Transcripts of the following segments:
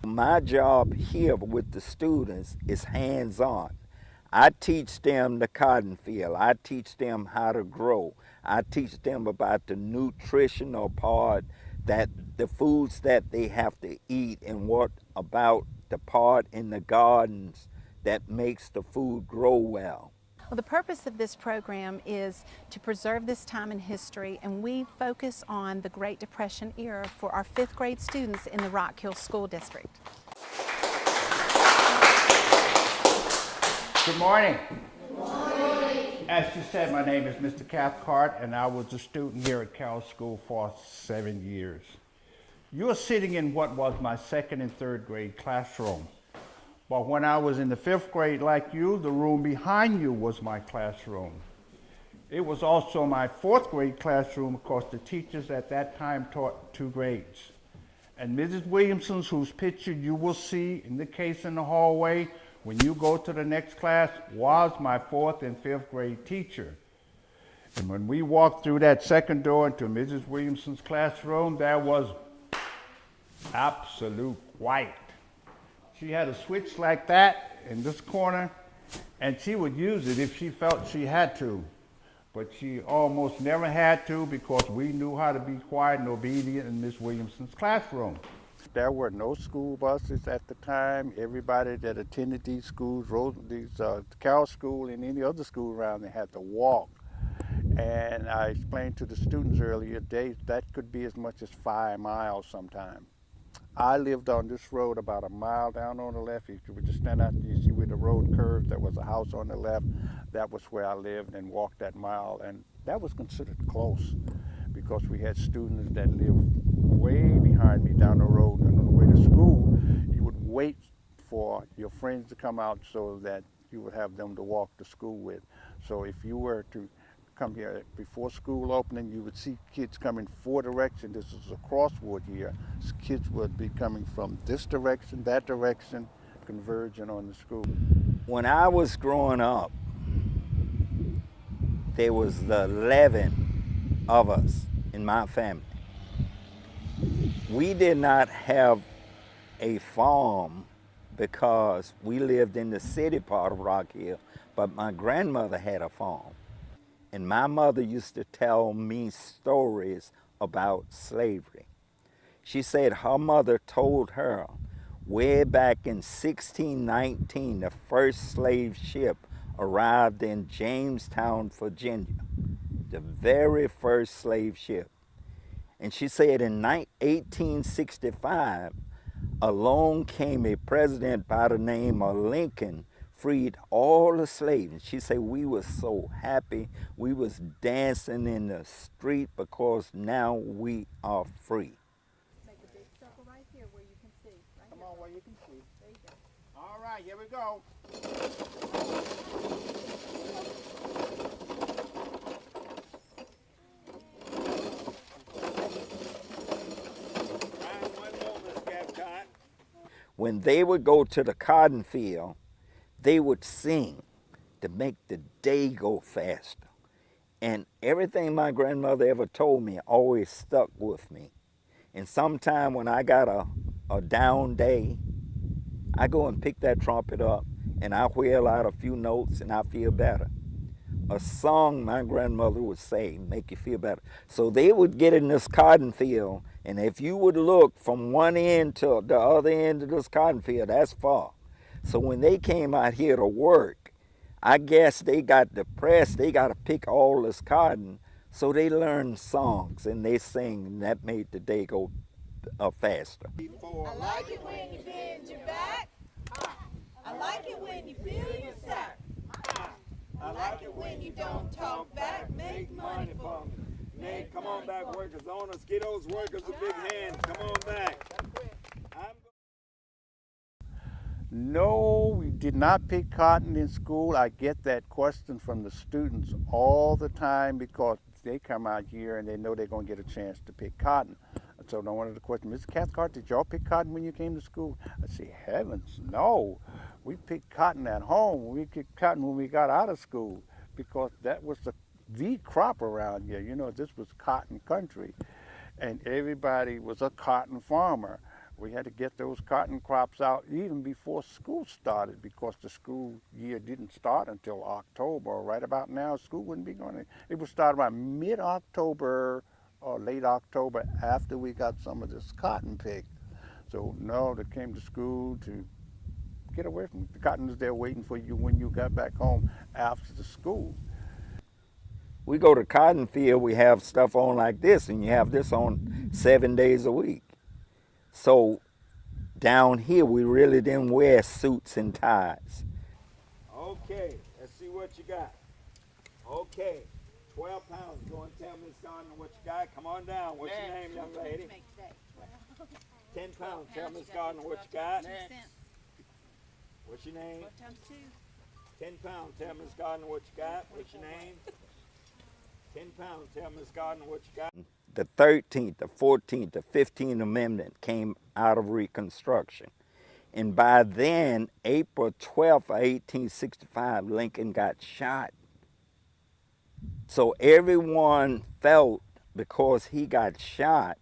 My job here with the students is hands-on. I teach them the cotton field. I teach them how to grow. I teach them about the nutritional part, that the foods that they have to eat, and what about the part in the gardens that makes the food grow well. Well, the purpose of this program is to preserve this time in history, and we focus on the Great Depression era for our 5th grade students in the Rock Hill School District. Good morning. Good morning. As you said, my name is Mr. Cathcart, and I was a student here at Carroll School for 7 years. You're sitting in what was my 2nd and 3rd grade classroom. But when I was in the 5th grade like you, the room behind you was my classroom. It was also my 4th grade classroom because the teachers at that time taught 2 grades. And Mrs. Williamson, whose picture you will see in the case in the hallway when you go to the next class, was my 4th and 5th grade teacher. And when we walked through that second door into Mrs. Williamson's classroom, there was absolute quiet. She had a switch like that in this corner, and she would use it if she felt she had to. But she almost never had to because we knew how to be quiet and obedient in Miss Williamson's classroom. There were no school buses at the time. Everybody that attended these schools, Carroll School and any other school around, they had to walk. And I explained to the students earlier, that could be as much as 5 miles sometimes. I lived on this road about a mile down on the left. If you would just stand out there, you see where the road curves, there was a house on the left. That was where I lived and walked that mile. And that was considered close because we had students that lived way behind me down the road. And on the way to school, you would wait for your friends to come out so that you would have them to walk to school with. So if you were to come here before school opening, you would see kids coming 4 directions. This is a crossroad here. Kids would be coming from this direction, that direction, converging on the school. When I was growing up, there was 11 of us in my family. We did not have a farm because we lived in the city part of Rock Hill, but my grandmother had a farm. And my mother used to tell me stories about slavery. She said her mother told her way back in 1619, the first slave ship arrived in Jamestown, Virginia, the very first slave ship. And she said in 1865, along came a president by the name of Lincoln, freed all the slaves. And she said we were so happy. We was dancing in the street because now we are free. Make a big circle right here where you can see. Right Come here. on, where you can see. There you go. All right, here we go. When they would go to the cotton field, they would sing to make the day go faster. And everything my grandmother ever told me always stuck with me. And sometime when I got a down day, I go and pick that trumpet up and I wheel out a few notes and I feel better. A song my grandmother would say, make you feel better. So they would get in this cotton field, and if you would look from one end to the other end of this cotton field, that's far. So when they came out here to work, I guess they got depressed. They got to pick all this cotton. So they learned songs and they sing, and that made the day go faster. I like it when you bend your back. I like it when you feel your sack. I like it when you don't talk back. Make money for me. Nate, come on back, workers. Owners, get those workers a big hand. Come on back. No, we did not pick cotton in school. I get that question from the students all the time because they come out here and they know they're going to get a chance to pick cotton. So now one of the questions, Mr. Cathcart, did y'all pick cotton when you came to school? I say, heavens, no. We picked cotton at home. We picked cotton when we got out of school because that was the crop around here. You know, this was cotton country and everybody was a cotton farmer. We had to get those cotton crops out even before school started because the school year didn't start until October. Right about now, school wouldn't be going. It would start about mid-October or late October after we got some of this cotton picked. So no, they came to school to get away from the cotton is there waiting for you when you got back home after the school. We go to cotton field, we have stuff on like this, and you have this on 7 days a week. So down here, we really didn't wear suits and ties. Okay, let's see what you got. Okay, 12 pounds. Go and tell Miss Gardner what you got. Come on down. What's your name, young lady? 10 pounds. Tell Miss Gardner what you got. What's your name? 10 pounds. Tell Miss Gardner what you got. What's your name? 10 pounds. Tell Miss Gardner what you got. The 13th, the 14th, the 15th Amendment came out of Reconstruction. And by then, April 12th of 1865, Lincoln got shot. So everyone felt because he got shot,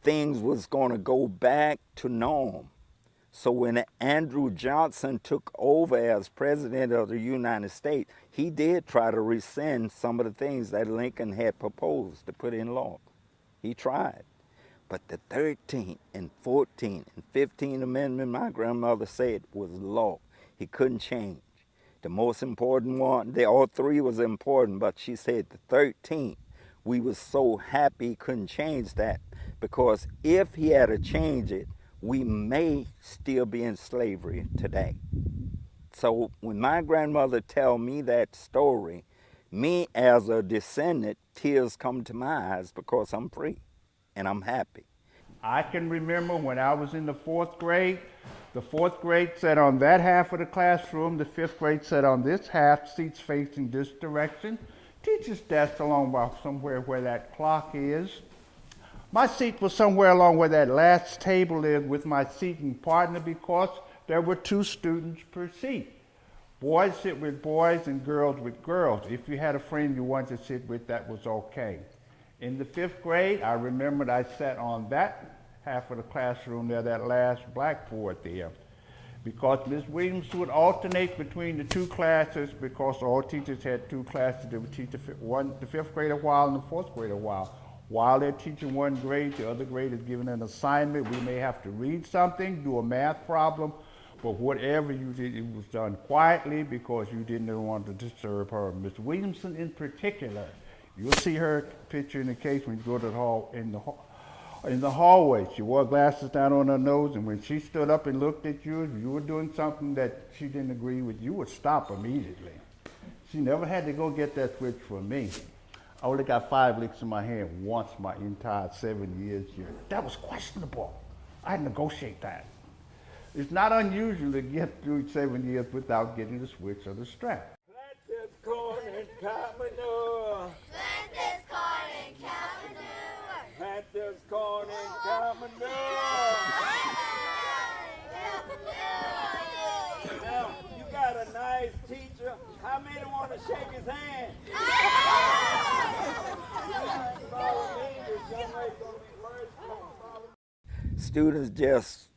things was going to go back to norm. So when Andrew Johnson took over as president of the United States, he did try to rescind some of the things that Lincoln had proposed to put in law. He tried. But the 13th and 14th and 15th Amendment, my grandmother said, was law. He couldn't change. The most important one, they all three was important, but she said the 13th, we was so happy he couldn't change that, because if he had to change it, we may still be in slavery today. So when my grandmother tell me that story, me as a descendant, tears come to my eyes because I'm free and I'm happy. I can remember when I was in the 4th grade, the 4th grade sat on that half of the classroom, the 5th grade sat on this half, seats facing this direction. Teacher's desk along by somewhere where that clock is. My seat was somewhere along where that last table is with my seating partner because there were 2 students per seat. Boys sit with boys and girls with girls. If you had a friend you wanted to sit with, that was okay. In the 5th grade, I remembered I sat on that half of the classroom there, that last blackboard there, because Ms. Williams would alternate between the 2 classes because all teachers had 2 classes. They would teach the 5th grade a while and the 4th grade a while. While they're teaching one grade, the other grade is given an assignment. We may have to read something, do a math problem, but whatever you did, it was done quietly because you didn't want to disturb her. Ms. Williamson in particular, you'll see her picture in the case when you go to the hall, in the hallway. She wore glasses down on her nose, and when she stood up and looked at you, if you were doing something that she didn't agree with, you would stop immediately. She never had to go get that switch for me. I only got 5 licks in my hand once my entire 7 years here. That was questionable. I negotiate that. It's not unusual to get through 7 years without getting the switch or the strap. Plant this corn and cow manure. Plant this corn and cow manure. Plant this corn and cow manure. Now, you got a nice teacher. How many want to shake his hand? Students just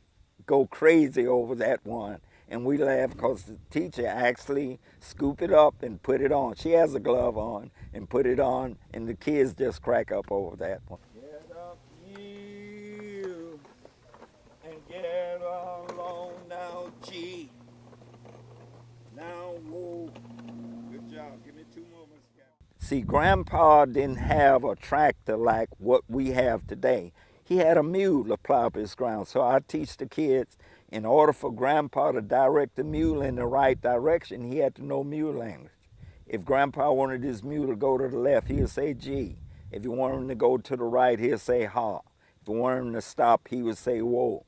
go crazy over that one, and we laugh because the teacher actually scoop it up and put it on. She has a glove on and put it on, and the kids just crack up over that one. Get up, you, and get along now, G. Now, whoa. Good job. Give me 2 more, Mr. Captain. See, Grandpa didn't have a tractor like what we have today. He had a mule to plow up his ground. So I teach the kids, in order for Grandpa to direct the mule in the right direction, he had to know mule language. If Grandpa wanted his mule to go to the left, he'll say G. If he wanted him to go to the right, he'll say ha. If he wanted him to stop, he would say whoa.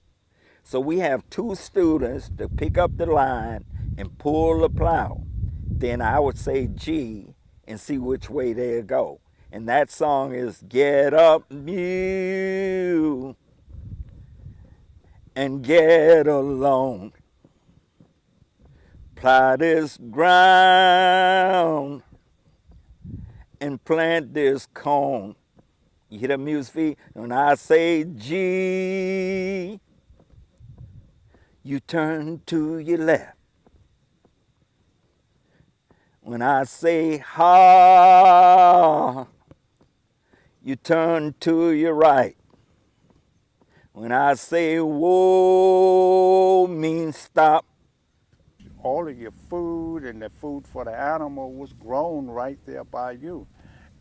So we have 2 students to pick up the line and pull the plow. Then I would say G and see which way they'll go. And that song is Get Up Mule and Get Along. Plow this ground and plant this corn. You hear the music feet? When I say G, you turn to your left. When I say ha, you turn to your right. When I say whoa, means stop. All of your food and the food for the animal was grown right there by you.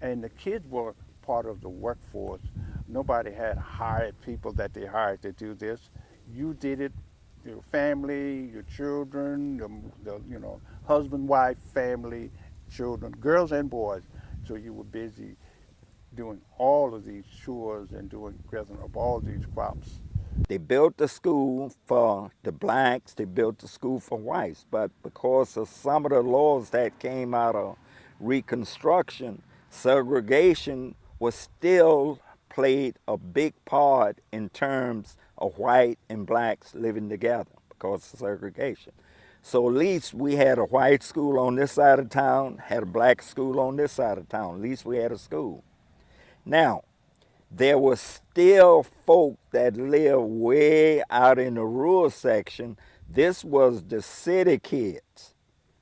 And the kids were part of the workforce. Nobody had hired people that they hired to do this. You did it, your family, your children, husband, wife, family, children, girls and boys. So you were busy doing all of these chores and doing present of all these crops. They built the school for the blacks, they built the school for whites, but because of some of the laws that came out of Reconstruction, segregation was still played a big part in terms of white and blacks living together because of segregation. So at least we had a white school on this side of town, had a black school on this side of town. At least we had a school. Now, there were still folk that lived way out in the rural section. This was the city kids,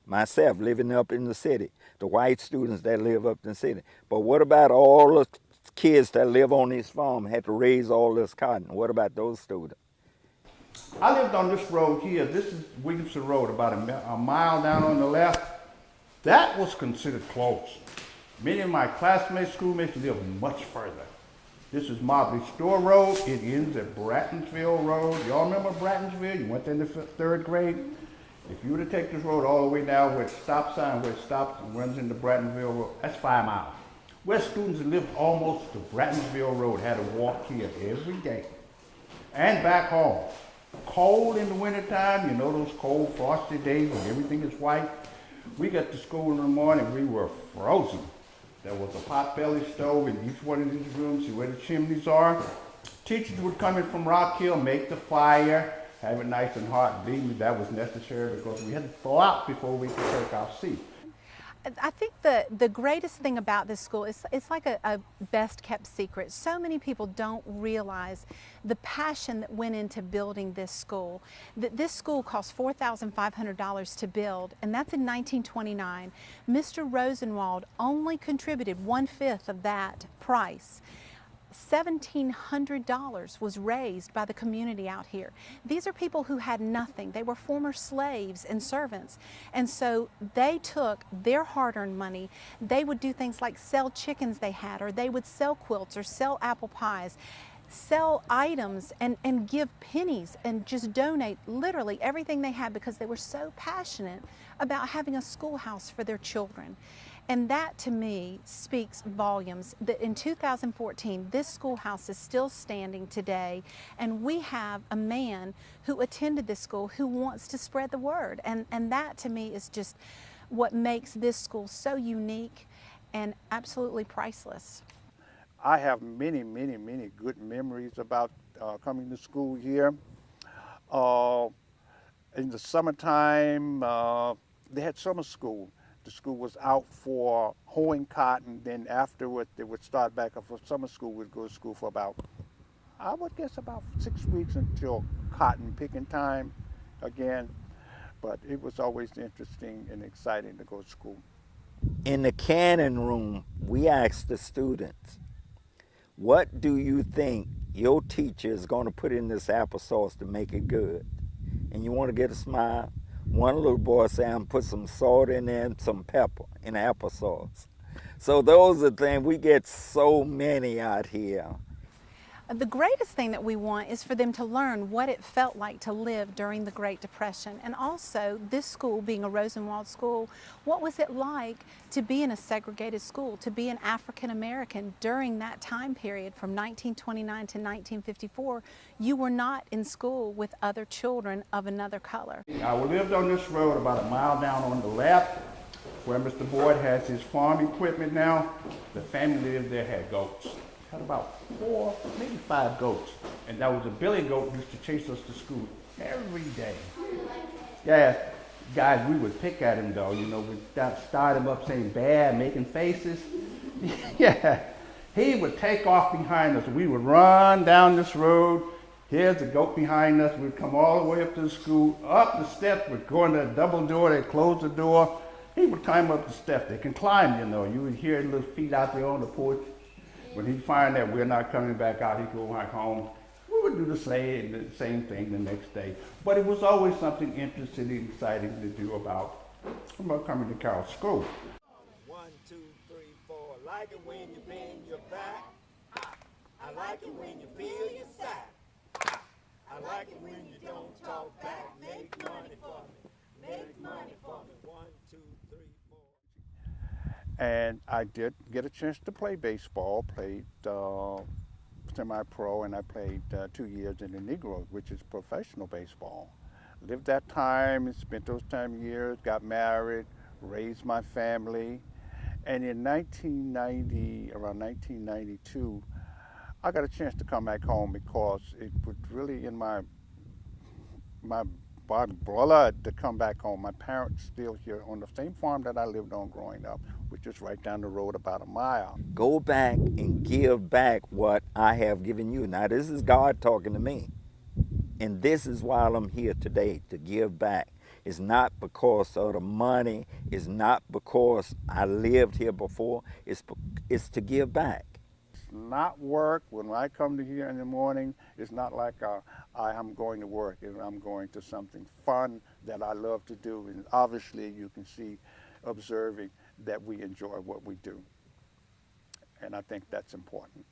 myself living up in the city, the white students that live up in the city. But what about all the kids that live on this farm, had to raise all this cotton? What about those students? I lived on this road here. This is Williamson Road, about a mile down on the left. That was considered close. Many of my classmates, schoolmates lived much further. This is Mobley Store Road. It ends at Brattonsville Road. Y'all remember Brattonsville? You went there in the third grade. If you were to take this road all the way down where the stop sign, where it stops and runs into Brattonsville Road, that's 5 miles. Where students that lived almost to Brattonsville Road had to walk here every day. And back home. Cold in the wintertime, you know those cold, frosty days when everything is white. We got to school in the morning, we were frozen. There was a pot-belly stove in each one of these rooms. See where the chimneys are? Teachers would come in from Rock Hill, make the fire, have it nice and hot. Believe me, that was necessary because we had to thaw out before we could take our seat. I think the greatest thing about this school is it's like a best kept secret. So many people don't realize the passion that went into building this school. This school cost $4,500 to build, and that's in 1929. Mr. Rosenwald only contributed 1/5 of that price. $1,700 was raised by the community out here. These are people who had nothing. They were former slaves and servants. And so they took their hard-earned money. They would do things like sell chickens they had, or they would sell quilts or sell apple pies, sell items and give pennies and just donate literally everything they had because they were so passionate about having a schoolhouse for their children. And that, to me, speaks volumes that in 2014, this schoolhouse is still standing today, and we have a man who attended this school who wants to spread the word. And that, to me, is just what makes this school so unique and absolutely priceless. I have many, many, many good memories about coming to school here. In the summertime, they had summer school. The school was out for hoeing cotton. Then afterward, they would start back up for summer school. We'd go to school for about, I would guess, about 6 weeks until cotton picking time again. But it was always interesting and exciting to go to school. In the cannon room, we asked the students, what do you think your teacher is going to put in this applesauce to make it good? And you want to get a smile? One little boy said, I'm put some salt in there and some pepper in applesauce. So those are things, we get so many out here. The greatest thing that we want is for them to learn what it felt like to live during the Great Depression. And also, this school being a Rosenwald school, what was it like to be in a segregated school, to be an African American during that time period from 1929 to 1954? You were not in school with other children of another color. I lived on this road about a mile down on the left, where Mr. Boyd has his farm equipment now. The family lived there, had goats. Had about 4, maybe 5 goats. And that was a billy goat who used to chase us to school every day. Yeah, guys, we would pick at him though, you know, we'd start him up saying bad, making faces. Yeah, he would take off behind us. We would run down this road. Here's the goat behind us. We'd come all the way up to the school, up the steps. We'd go in the double door. They'd close the door. He would climb up the steps. They can climb, you know. You would hear his little feet out there on the porch. When he'd find that we're not coming back out, he'd go back home. We would do the same thing the next day. But it was always something interesting and exciting to do about coming to Carroll School. 1, 2, 3, 4. Like it when you bend your back. I like it when you feel your sack. I like it when you don't talk back. Make money for me. Make money for me. 1, 2, 3, 4. And I did get a chance to play baseball, played semi-pro, and I played 2 years in the Negro, which is professional baseball. Lived that time and spent those years, got married, raised my family. And in 1990, around 1992, I got a chance to come back home because it was really in my blood to come back home. My parents still here on the same farm that I lived on growing up, which is right down the road about a mile. Go back and give back what I have given you. Now, this is God talking to me. And this is why I'm here today, to give back. It's not because of the money. It's not because I lived here before. It's to give back. It's not work. When I come to here in the morning, it's not like I am going to work. I'm going to something fun that I love to do. And obviously you can see, observing, that we enjoy what we do. And I think that's important.